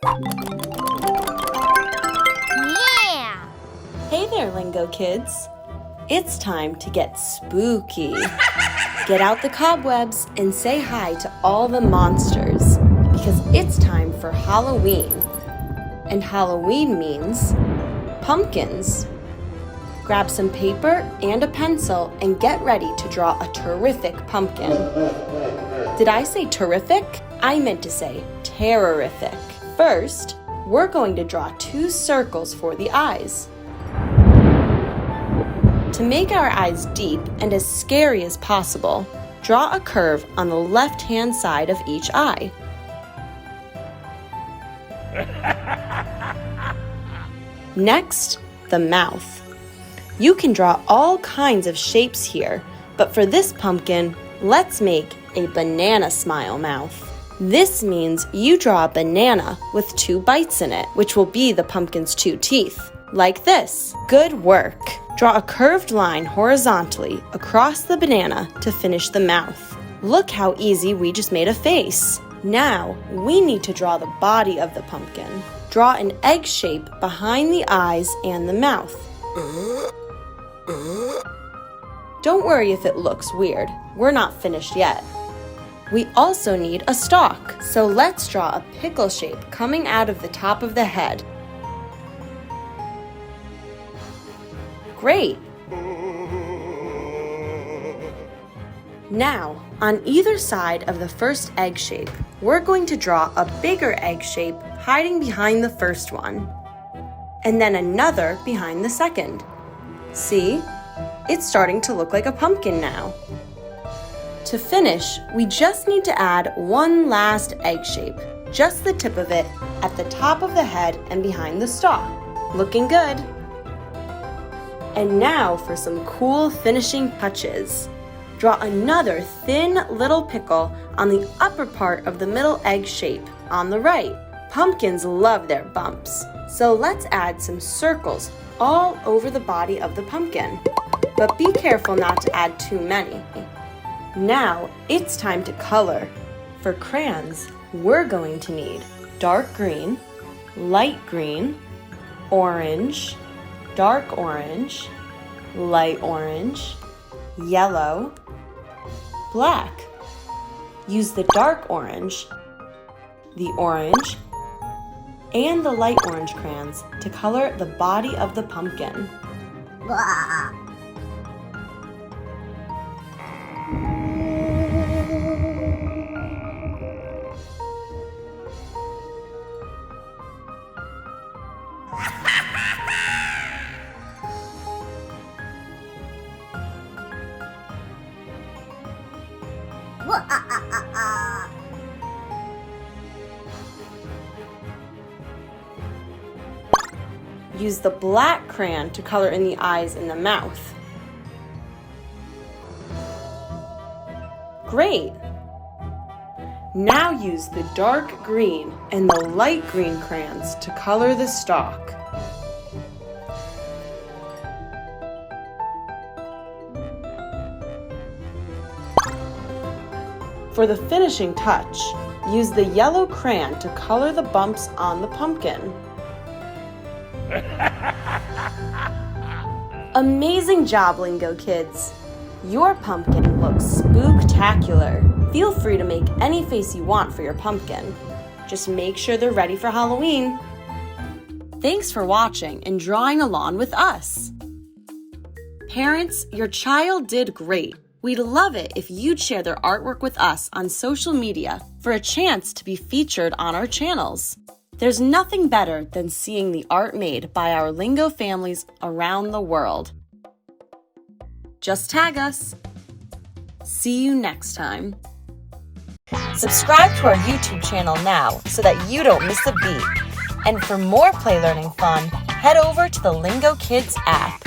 Yeah! Hey there, Lingo Kids. It's time to get spooky. Get out the cobwebs and say hi to all the monsters because it's time for Halloween. And Halloween means pumpkins. Grab some paper and a pencil and get ready to draw a terrific pumpkin. Did I say terrific? I meant to say terrorific. First, we're going to draw 2 circles for the eyes. To make our eyes deep and as scary as possible, draw a curve on the left-hand side of each eye. Next, the mouth. You can draw all kinds of shapes here, but for this pumpkin, let's make a banana smile mouth. This means you draw a banana with 2 bites in it, which will be the pumpkin's 2 teeth, like this. Good work! Draw a curved line horizontally across the banana to finish the mouth. Look how easy we just made a face. Now, we need to draw the body of the pumpkin. Draw an egg shape behind the eyes and the mouth. Don't worry if it looks weird. We're not finished yet. We also need a stalk, so let's draw a pickle shape coming out of the top of the head. Great! Now, on either side of the first egg shape, we're going to draw a bigger egg shape hiding behind the first one, and then another behind the second. See? It's starting to look like a pumpkin now. To finish, we just need to add one last egg shape, just the tip of it at the top of the head and behind the stalk. Looking good! And now for some cool finishing touches. Draw another thin little pickle on the upper part of the middle egg shape on the right. Pumpkins love their bumps, so let's add some circles all over the body of the pumpkin. But be careful not to add too many. Now it's time to color. For crayons, we're going to need dark green, light green, orange, dark orange, light orange, yellow, black. Use the dark orange, the orange, and the light orange crayons to color the body of the pumpkin. Blah. Use the black crayon to color in the eyes and the mouth. Great! Now use the dark green and the light green crayons to color the stalk. For the finishing touch, use the yellow crayon to color the bumps on the pumpkin. Amazing job, Lingo Kids! Your pumpkin looks spooktacular. Feel free to make any face you want for your pumpkin. Just make sure they're ready for Halloween. Thanks for watching and drawing along with us. Parents, your child did great. We'd love it if you'd share their artwork with us on social media for a chance to be featured on our channels. There's nothing better than seeing the art made by our Lingo families around the world. Just tag us. See you next time. Subscribe to our YouTube channel now so that you don't miss a beat. And for more play learning fun, head over to the Lingo Kids app.